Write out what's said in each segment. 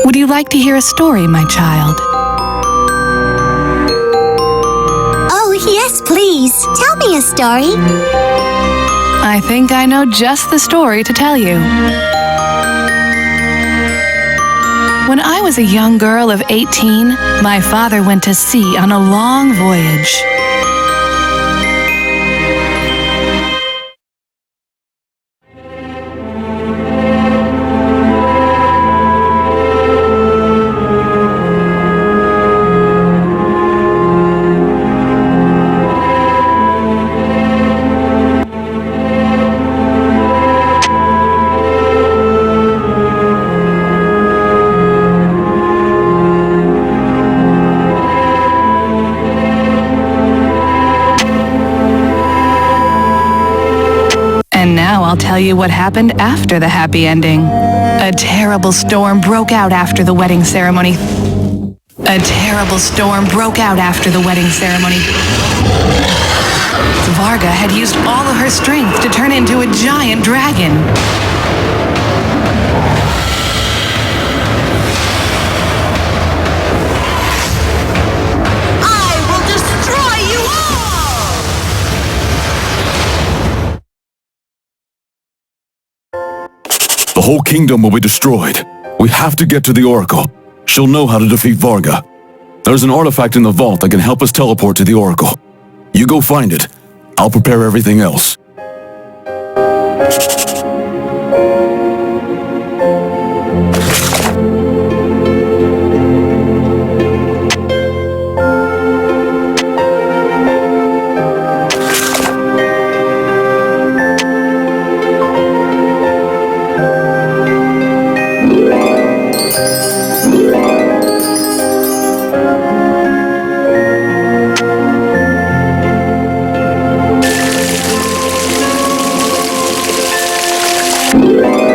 Would you like to hear a story, my child? Oh, yes, please. Tell me a story. I think I know just the story to tell you. When I was a young girl of 18, my father went to sea on a long voyage. And now I'll tell you what happened after the happy ending. A terrible storm broke out after the wedding ceremony. Varga had used all of her strength to turn into a giant dragon. I will destroy you all! The whole kingdom will be destroyed. We have to get to the Oracle. She'll know how to defeat Varga. There's an artifact in the vault that can help us teleport to the Oracle. You go find it. I'll prepare everything else. All!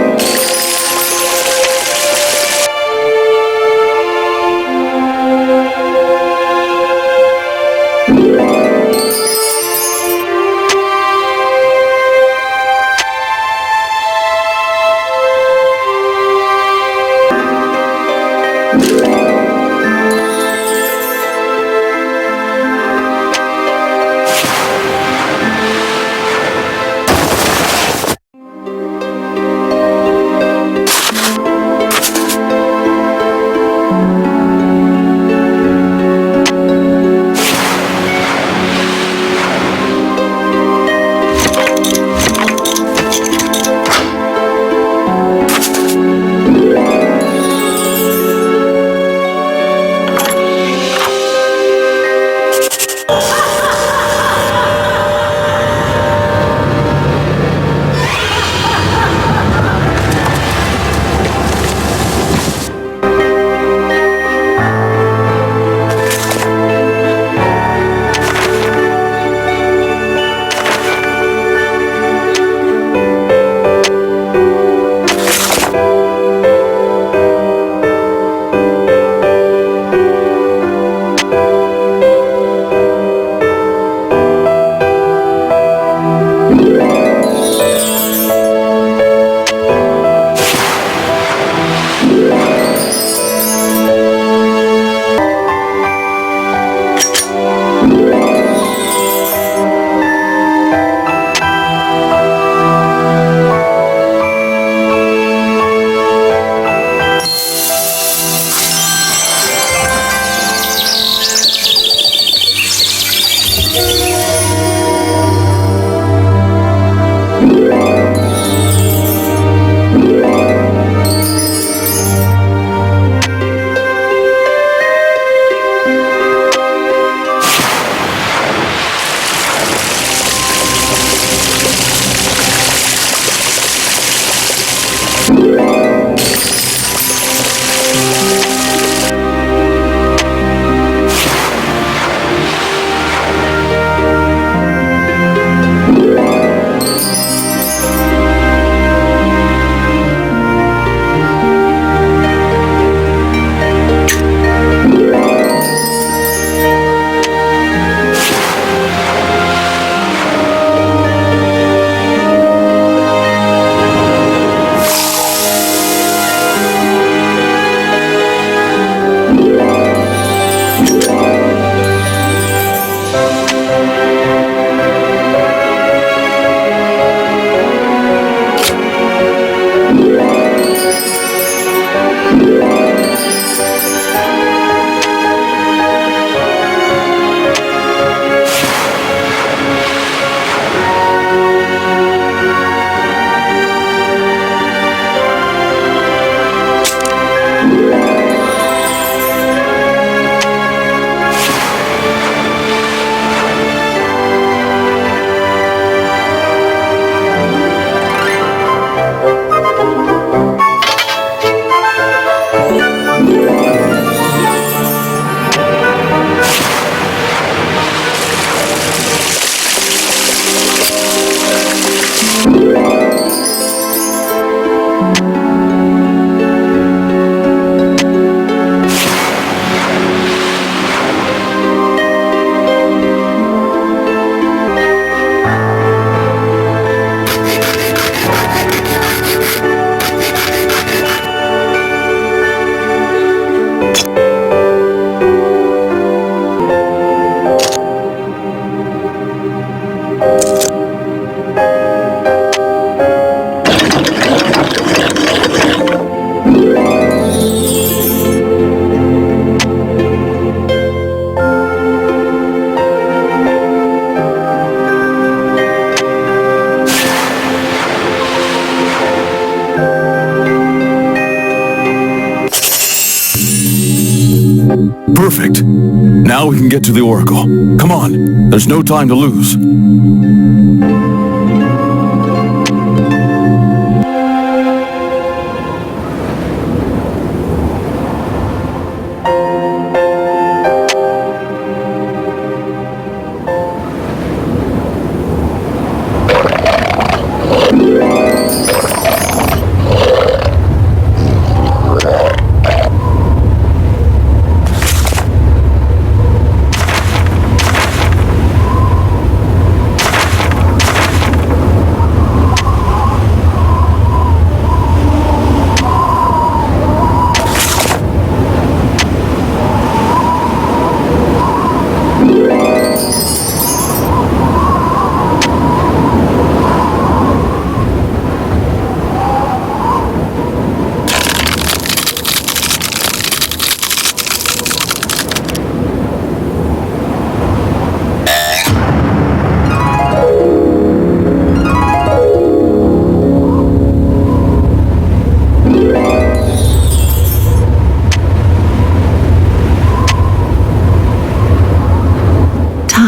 Now we can get to the Oracle. Come on, there's no time to lose.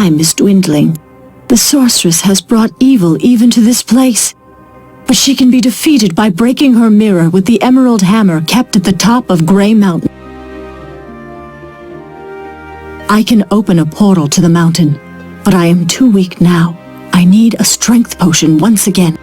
Time is dwindling. The sorceress has brought evil even to this place. But she can be defeated by breaking her mirror with the emerald hammer kept at the top of Grey Mountain. I can open a portal to the mountain, but I am too weak now. I need a strength potion once again.